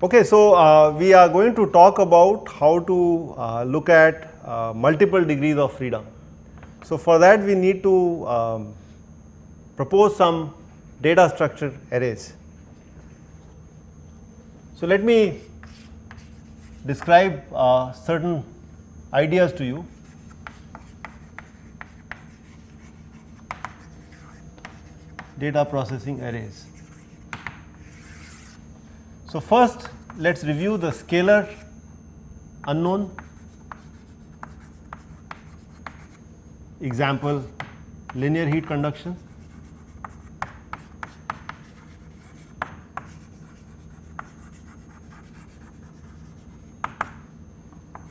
Okay, so we are going to talk about how to look at multiple degrees of freedom. So for that we need to propose some data structure arrays. So let me describe certain ideas to you. Data processing arrays. So first let us review the scalar unknown. Example, linear heat conduction.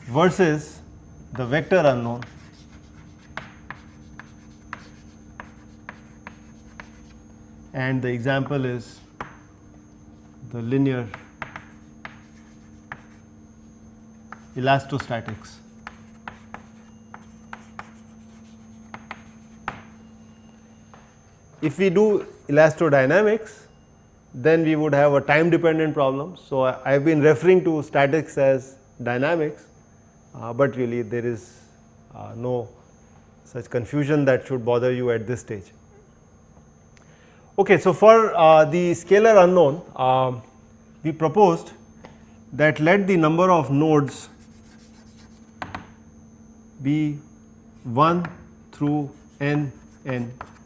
Versus the vector unknown. And the example is the linear elastostatics. If we do elastodynamics, then we would have a time dependent problem. So I have been referring to statics as dynamics, but really there is no such confusion that should bother you at this stage. Okay, so for the scalar unknown, we proposed that let the number of nodes be 1 through n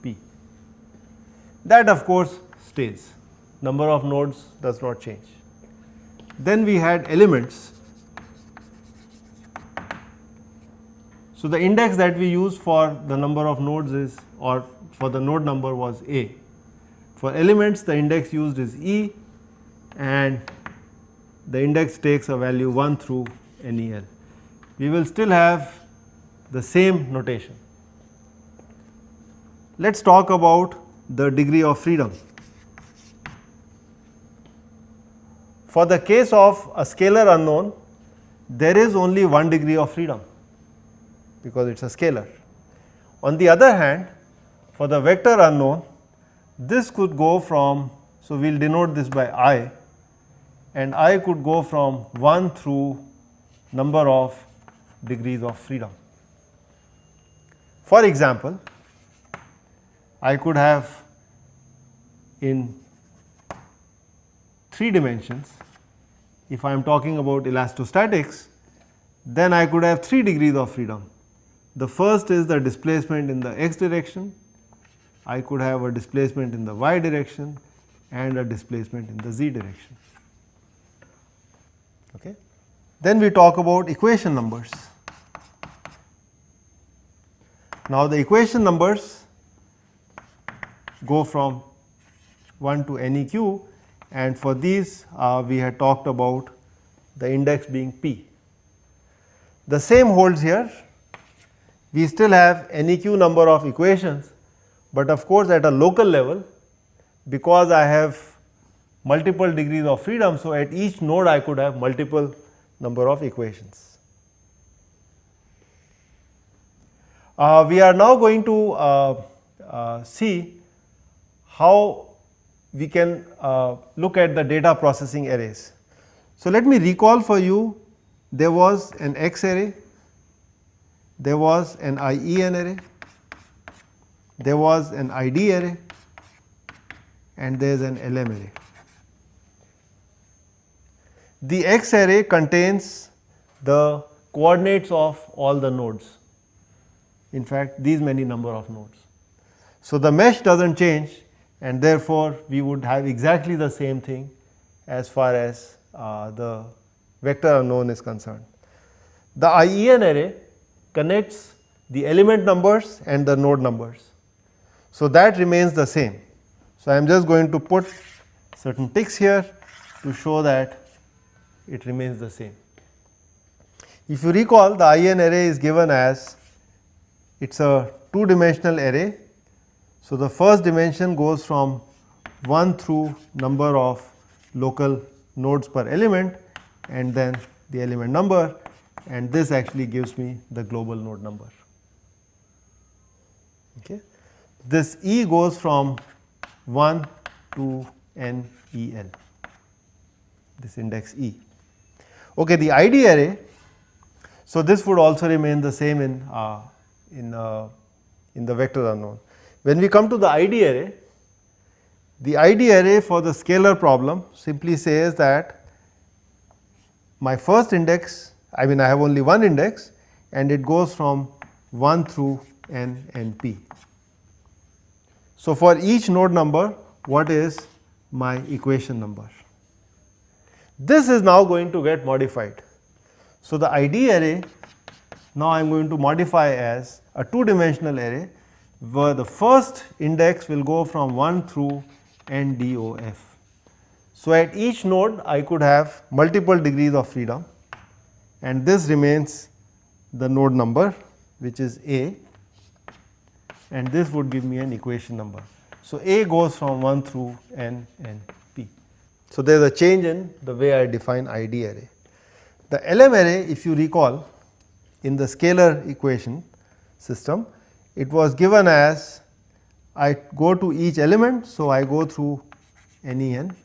p. That of course stays, number of nodes does not change. Then we had elements. So the index that we use for the number of nodes is, or for the node number was A. For elements the index used is E, and the index takes a value 1 through NEL. We will still have the same notation. Let us talk about the degree of freedom. For the case of a scalar unknown, there is only one degree of freedom because it is a scalar. On the other hand, for the vector unknown, this could go from, so we will denote this by I, and I could go from 1 through number of degrees of freedom. For example, I could have in 3 dimensions, if I am talking about elastostatics, then I could have 3 degrees of freedom. The first is the displacement in the x direction, I could have a displacement in the y direction and a displacement in the z direction. Okay. Then we talk about equation numbers. Now the equation numbers go from 1 to NEQ, and for these we had talked about the index being p. The same holds here. We still have NEQ number of equations, but of course at a local level, because I have multiple degrees of freedom, so at each node I could have multiple number of equations. We are now going to see how we can look at the data processing arrays. So let me recall for you, there was an X array, there was an IEN array, there was an ID array, and there is an LM array. The X array contains the coordinates of all the nodes, in fact these many number of nodes. So the mesh does not change, and therefore we would have exactly the same thing as far as the vector unknown is concerned. The IEN array connects the element numbers and the node numbers. So that remains the same. So I am just going to put certain ticks here to show that it remains the same. If you recall, the IEN array is given as, it is a 2-dimensional array. So the first dimension goes from 1 through number of local nodes per element, and then the element number, and this actually gives me the global node number. Okay. This E goes from 1 to NEL. this index E. Okay, the ID array, so this would also remain the same in the vector unknown. When we come to the ID array for the scalar problem simply says that my first index, I mean I have only one index and it goes from 1 through n and p. So, for each node number, what is my equation number? This is now going to get modified. So, the ID array now I am going to modify as a two-dimensional array where the first index will go from 1 through n d o f. So, at each node I could have multiple degrees of freedom and this remains the node number which is A, and this would give me an equation number. So, A goes from 1 through n and p. So, there is a change in the way I define ID array. The LM array, if you recall, in the scalar equation system, it was given as I go to each element. So, I go through NEN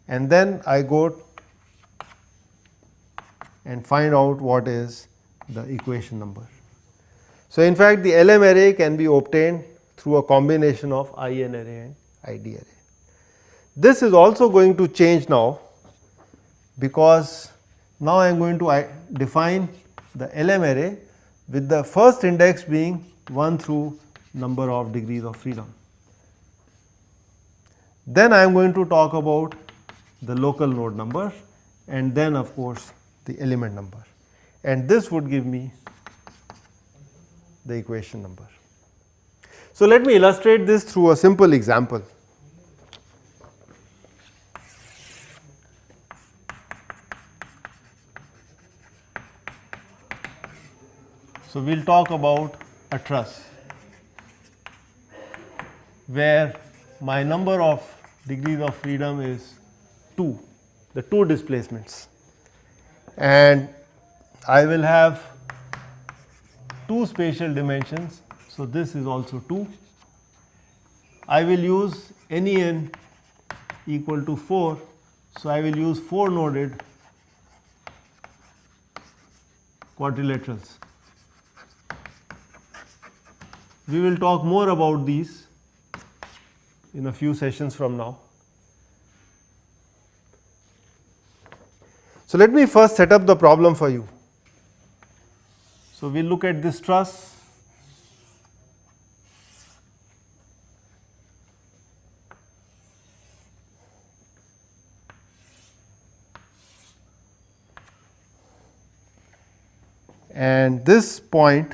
and then I go and find out what is the equation number. So, in fact, the LM array can be obtained through a combination of IN array and ID array. This is also going to change now, because now I am going to define the LM array with the first index being 1 through number of degrees of freedom. Then I am going to talk about the local node number and then of course the element number, and this would give me the equation number. So, let me illustrate this through a simple example. So, we will talk about a truss where my number of degrees of freedom is 2, the 2 displacements, and I will have 2 spatial dimensions. So, this is also 2. I will use NEN equal to 4. So, I will use 4 noded quadrilaterals. We will talk more about these in a few sessions from now. So, let me first set up the problem for you. So, we will look at this truss. And this point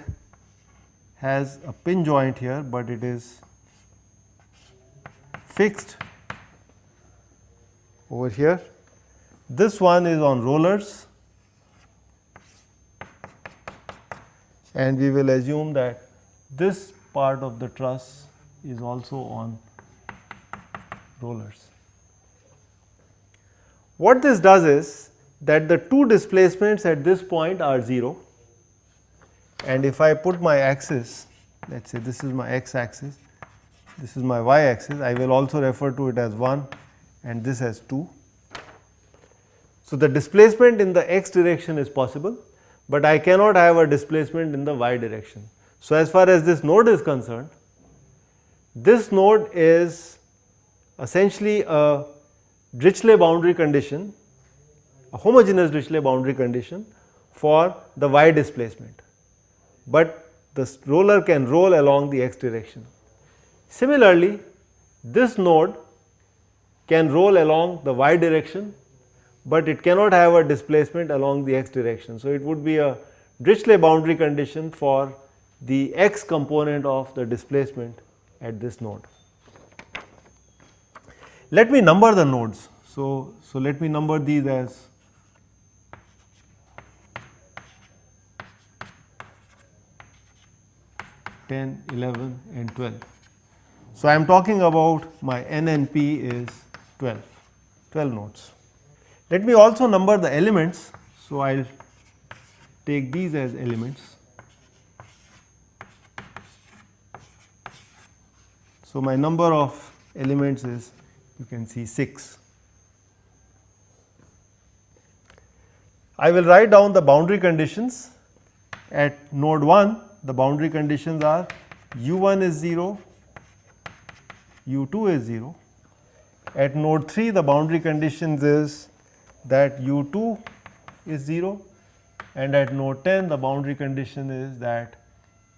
has a pin joint here, but it is fixed over here. This one is on rollers, and we will assume that this part of the truss is also on rollers. What this does is that the 2 displacements at this point are 0, and if I put my axis, let us say this is my x axis, this is my y axis, I will also refer to it as 1 and this as 2. So, the displacement in the x direction is possible, but I cannot have a displacement in the y direction. So, as far as this node is concerned, this node is essentially a Dirichlet boundary condition, a homogeneous Dirichlet boundary condition for the y displacement, but the roller can roll along the x direction. Similarly, this node can roll along the y direction, but it cannot have a displacement along the x direction. So, it would be a Dirichlet boundary condition for the x component of the displacement at this node. Let me number the nodes. So, let me number these as 10, 11 and 12. So, I am talking about my n and p is 12 nodes. Let me also number the elements. So, I will take these as elements. So, my number of elements is, you can see, 6. I will write down the boundary conditions. At node 1, the boundary conditions are u1 is 0, u2 is 0. At node 3, the boundary conditions is that u2 is 0, and at node 10, the boundary condition is that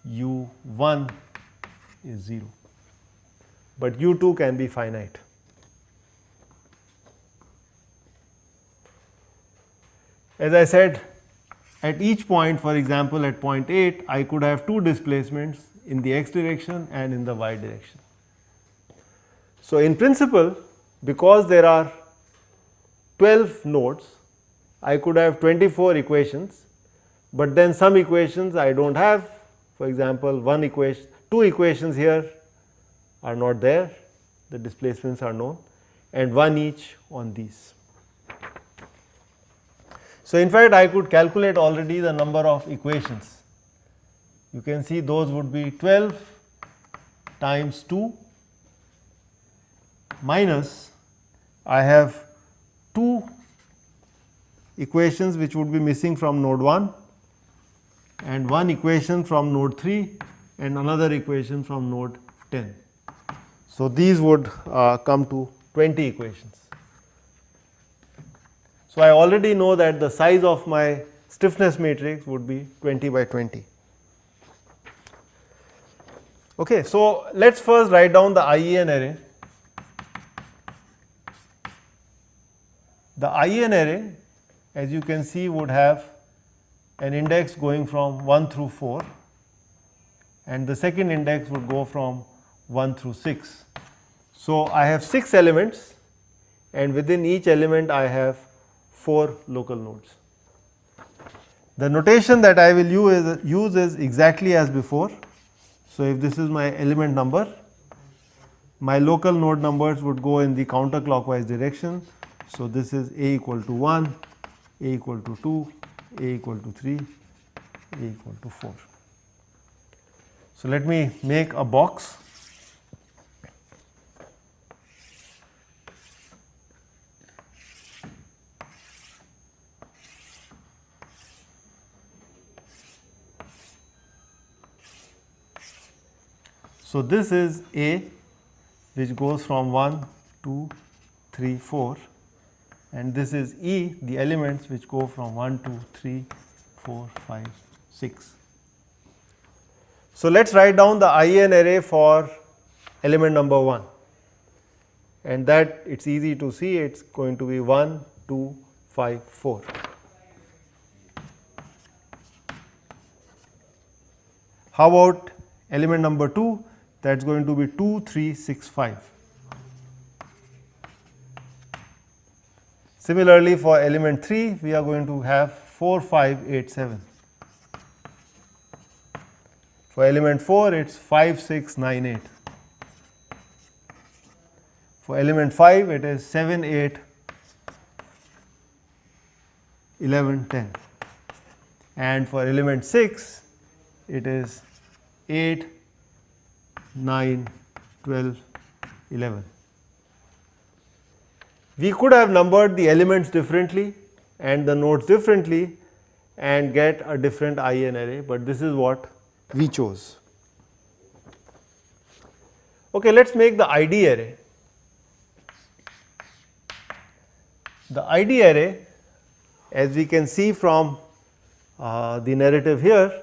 u1 is 0, but u2 can be finite. As I said, at each point, for example, at point 8, I could have two displacements in the x direction and in the y direction. So, in principle, because there are 12 nodes, I could have 24 equations, but then some equations I do not have. For example, two equations here are not there, the displacements are known, and one each on these. So, in fact, I could calculate already the number of equations. You can see those would be 12 times 2 minus, I have 2 equations which would be missing from node 1 and one equation from node 3 and another equation from node 10. So, these would come to 20 equations. So, I already know that the size of my stiffness matrix would be 20 by 20. Okay, so let us first write down the IEN array. The IEN array, as you can see, would have an index going from 1 through 4, and the second index would go from 1 through 6. So, I have 6 elements, and within each element I have 4 local nodes. The notation that I will use is exactly as before. So, if this is my element number, my local node numbers would go in the counterclockwise direction. So, this is A equal to 1, A equal to 2, A equal to 3, A equal to 4. So, let me make a box. So, this is A, which goes from 1, 2, 3, 4, and this is E, the elements which go from 1, 2, 3, 4, 5, 6. So, let us write down the IEN array for element number 1, and that it is easy to see, it is going to be 1, 2, 5, 4. How about element number 2? That is going to be 2, 3, 6, 5. Similarly, for element 3, we are going to have 4, 5, 8, 7. For element 4, it is 5, 6, 9, 8. For element 5, it is 7, 8, 11, 10. And for element 6, it is 8, 9, 12, 11. We could have numbered the elements differently and the nodes differently and get a different IEN array, but this is what we chose. Okay, let us make the ID array. The ID array, as we can see from the narrative here,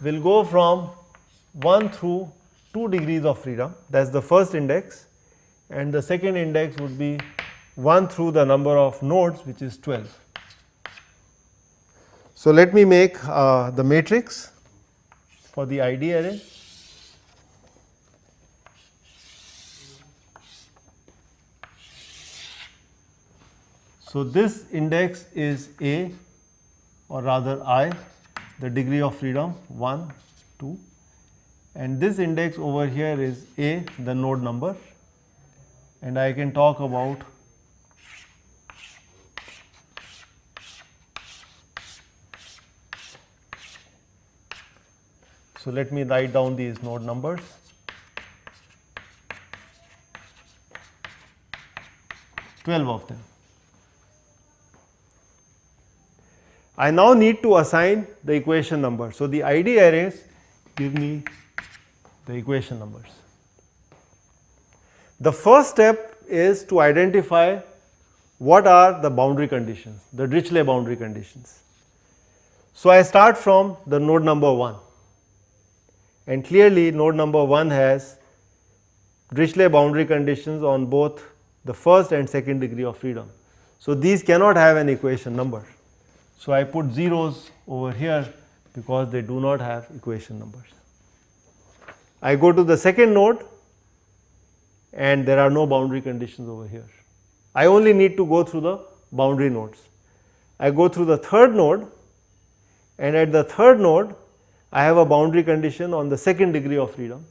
will go from 1 through 2 degrees of freedom, that is the first index, and the second index would be 1 through the number of nodes, which is 12. So, let me make the matrix for the ID array. So, this index is A, or rather I, the degree of freedom 1, 2, and this index over here is A, the node number, and I can talk about so let me write down these node numbers. Twelve of them. I now need to assign the equation number. So, the ID arrays give me the equation numbers. The first step is to identify what are the boundary conditions, the Dirichlet boundary conditions. So, I start from the node number 1, and clearly node number 1 has Dirichlet boundary conditions on both the first and second degree of freedom. So, these cannot have an equation number. So, I put zeros over here because they do not have equation numbers. I go to the second node and there are no boundary conditions over here. I only need to go through the boundary nodes. I go through the third node, and at the third node I have a boundary condition on the second degree of freedom.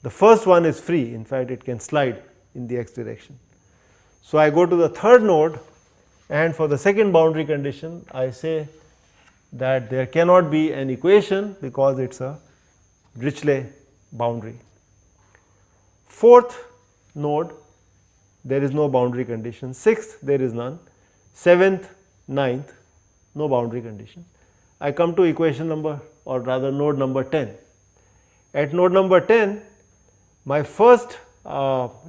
The first one is free, in fact it can slide in the x direction. So, I go to the third node, and for the second boundary condition I say that there cannot be an equation because it is a Dirichlet boundary. Fourth node, there is no boundary condition. Sixth, there is none. Seventh, ninth, no boundary condition. I come to equation number, or rather node number 10. At node number 10, my first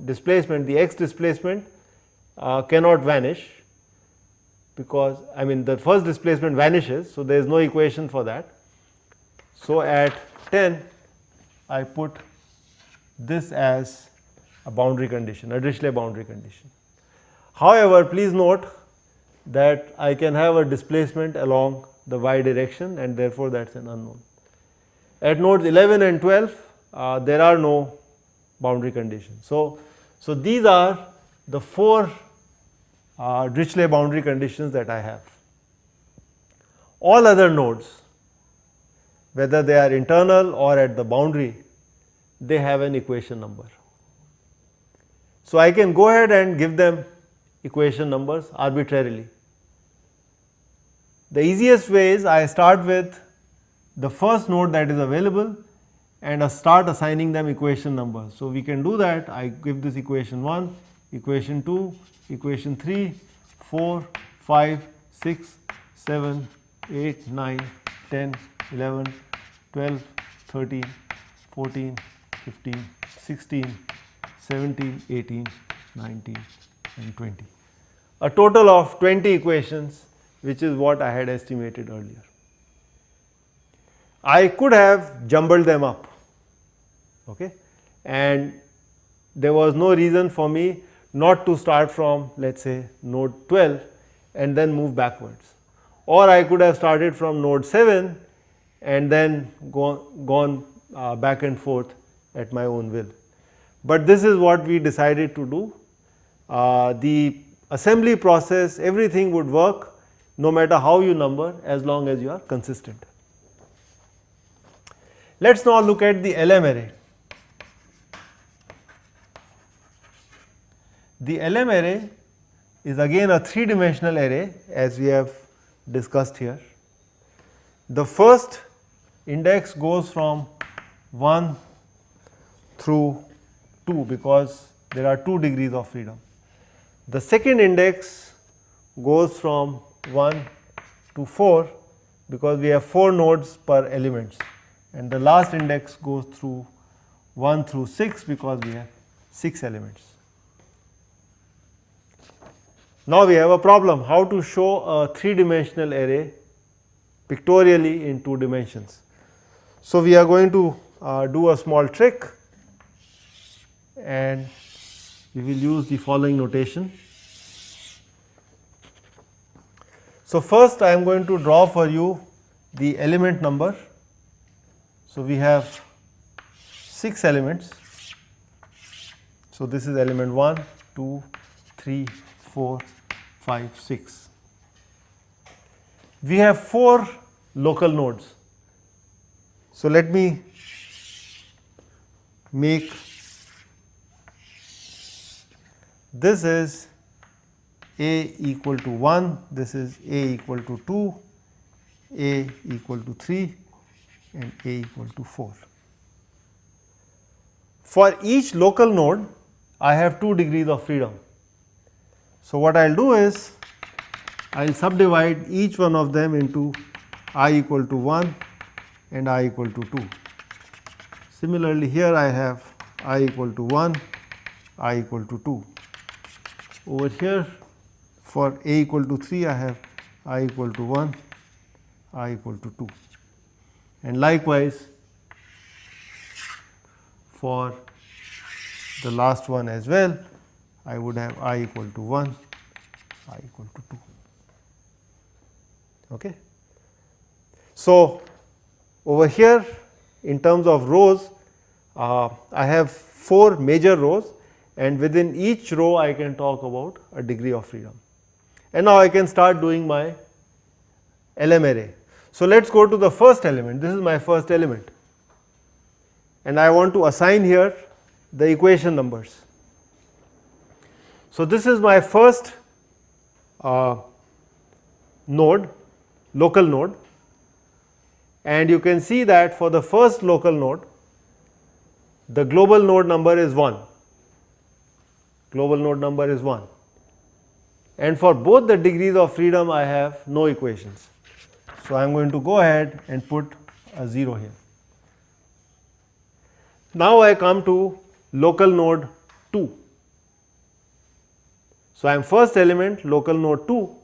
displacement, the x displacement cannot vanish, because the first displacement vanishes, so there is no equation for that. So, at 10 I put this as a boundary condition, a Dirichlet boundary condition. However, please note that I can have a displacement along the y direction, and therefore that is an unknown. At nodes 11 and 12 there are no boundary conditions. So, these are the 4 Dirichlet boundary conditions that I have. All other nodes, whether they are internal or at the boundary, they have an equation number. So, I can go ahead and give them equation numbers arbitrarily. The easiest way is I start with the first node that is available and I start assigning them equation numbers. So, we can do that. I give this equation 1, equation 2, equation 3, 4, 5, 6, 7, 8, 9, 10, 11, 12, 13, 14, 15, 16, 17, 18, 19 and 20. A total of 20 equations, which is what I had estimated earlier. I could have jumbled them up, okay, and there was no reason for me not to start from, let us say, node 12 and then move backwards, or I could have started from node 7 and then gone back and forth at my own will. But this is what we decided to do. The assembly process, everything would work no matter how you number, as long as you are consistent. Let us now look at the LM array. The LM array is again a 3-dimensional array, as we have discussed here. The first index goes from 1 through 2 because there are 2 degrees of freedom. The second index goes from 1 to 4 because we have 4 nodes per elements, and the last index goes through 1 through 6 because we have 6 elements. Now we have a problem, how to show a 3-dimensional array pictorially in 2 dimensions. So, we are going to do a small trick, and we will use the following notation. So, first I am going to draw for you the element number. So, we have 6 elements. So, this is element 1, 2, 3, 4, 5, 6. We have 4 local nodes. So, let me make this is A equal to 1, this is A equal to 2, A equal to 3 and A equal to 4. For each local node, I have 2 degrees of freedom. So, what I will do is I will subdivide each one of them into I equal to 1 and I equal to 2. Similarly, here I have I equal to 1, I equal to 2. Over here for A equal to 3, I have I equal to 1, I equal to 2. And likewise for the last one as well, I would have I equal to 1, I equal to 2. Okay. So, over here in terms of rows, I have 4 major rows, and within each row I can talk about a degree of freedom. And now I can start doing my LM array. So, let us go to the first element. This is my first element, and I want to assign here the equation numbers. So, this is my first node, local node, and you can see that for the first local node, the global node number is 1, global node number is 1, and for both the degrees of freedom I have no equations. So, I am going to go ahead and put a 0 here. Now, I come to local node 2. So, I am first element local node 2,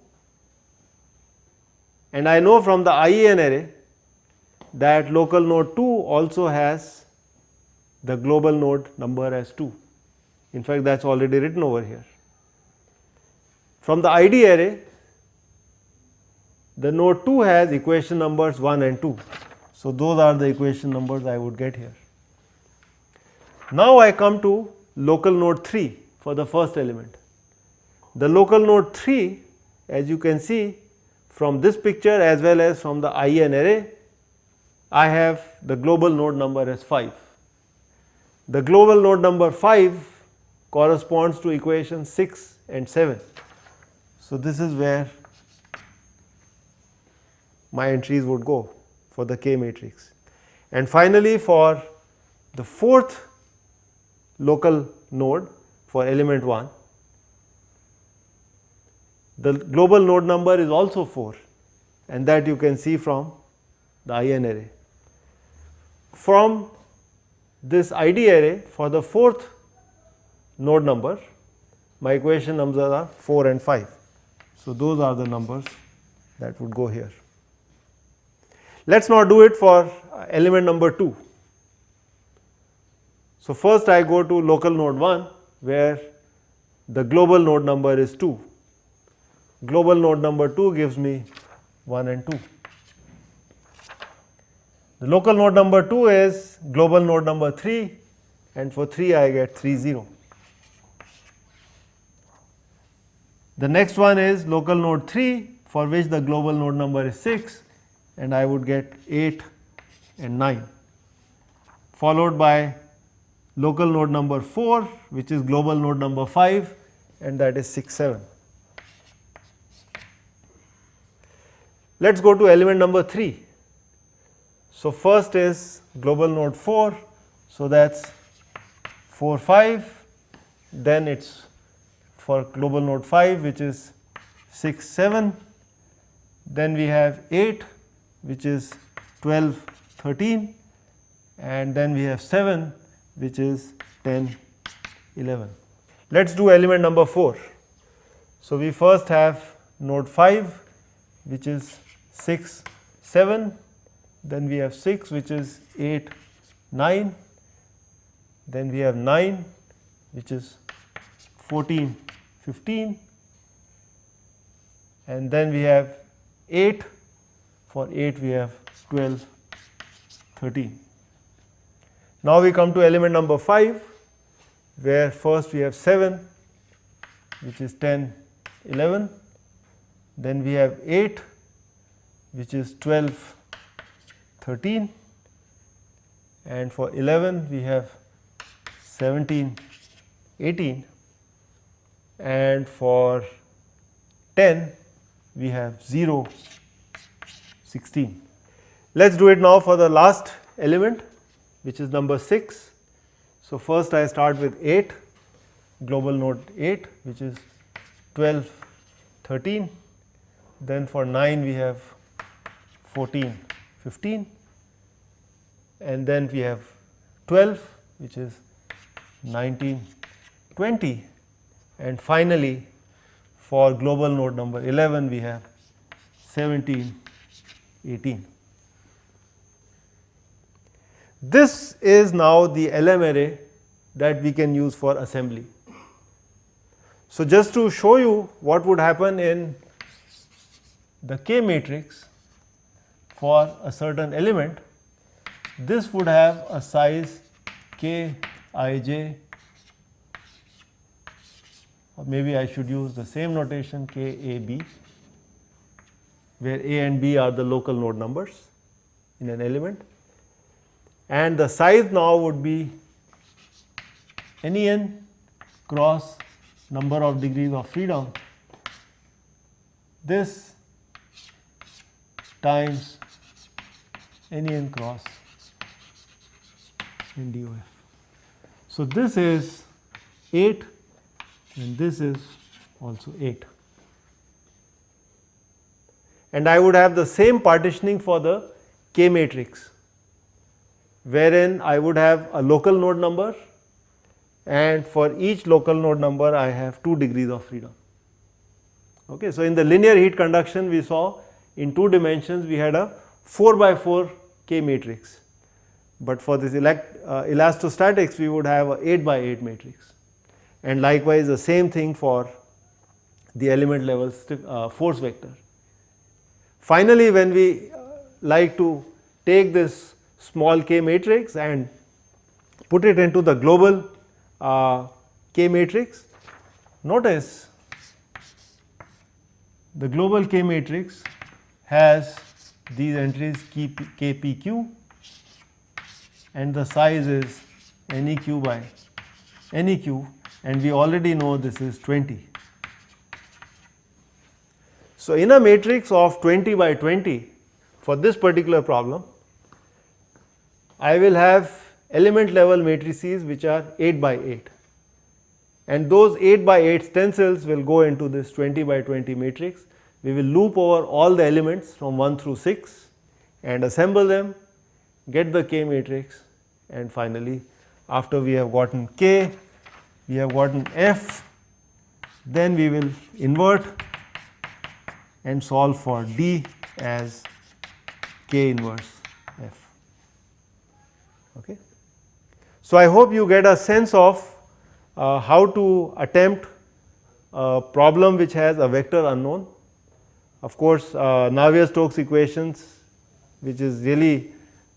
and I know from the IEN array that local node 2 also has the global node number as 2. In fact, that is already written over here. From the ID array, the node 2 has equation numbers 1 and 2. So, those are the equation numbers I would get here. Now, I come to local node 3 for the first element. The local node 3, as you can see from this picture as well as from the IEN array, I have the global node number as 5. The global node number 5 corresponds to equation 6 and 7. So, this is where my entries would go for the K matrix. And finally, for the fourth local node for element 1, the global node number is also 4, and that you can see from the IN array. From this ID array for the fourth node number, my equation numbers are 4 and 5. So, those are the numbers that would go here. Let us now do it for element number 2. So, first I go to local node 1 where the global node number is 2. Global node number 2 gives me 1 and 2. The local node number 2 is global node number 3, and for 3 I get 3 0. The next one is local node 3 for which the global node number is 6, and I would get 8 and 9, followed by local node number 4 which is global node number 5, and that is 6 7. Let us go to element number 3. So, first is global node 4, so that is 4 5, then it is for global node 5 which is 6 7, then we have 8 which is 12 13, and then we have 7 which is 10 11. Let us do element number 4. So, we first have node 5 which is 6 7, then we have 6 which is 8 9, then we have 9 which is 14 15, and then we have 8, for 8 we have 12 13. Now, we come to element number 5 where first we have 7 which is 10 11, then we have 8 which is 12 13, and for 11 we have 17 18, and for 10 we have 0 16. Let us do it now for the last element which is number 6. So, first I start with 8, global node 8 which is 12 13, then for 9 we have 14, 15, and then we have 12, which is 19, 20, and finally for global node number 11 we have 17, 18. This is now the LM array that we can use for assembly. So, just to show you what would happen in the K matrix for a certain element, this would have a size K I j, or maybe I should use the same notation K A B, where A and B are the local node numbers in an element, and the size now would be NEN cross number of degrees of freedom, this times NEN cross NDOF. So, this is 8 and this is also 8. And I would have the same partitioning for the K matrix, wherein I would have a local node number, and for each local node number I have 2 degrees of freedom. Okay. So, in the linear heat conduction we saw in 2 dimensions we had a 4 by 4 K matrix, but for this elastostatics we would have a 8 by 8 matrix, and likewise the same thing for the element level force vector. Finally, when we like to take this small K matrix and put it into the global K matrix, notice the global K matrix has these entries KPQ, and the size is NEQ by NEQ, and we already know this is 20. So, in a matrix of 20 by 20 for this particular problem, I will have element level matrices which are 8 by 8, and those 8 by 8 stencils will go into this 20 by 20 matrix. We will loop over all the elements from 1 through 6 and assemble them, get the K matrix, and finally after we have gotten K, we have gotten F, then we will invert and solve for D as K inverse F. Okay. So, I hope you get a sense of how to attempt a problem which has a vector unknown. Of course, Navier-Stokes equations, which is really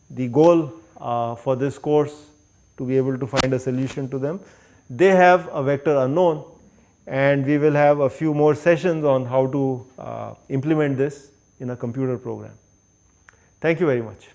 the goal for this course to be able to find a solution to them, they have a vector unknown, and we will have a few more sessions on how to implement this in a computer program. Thank you very much.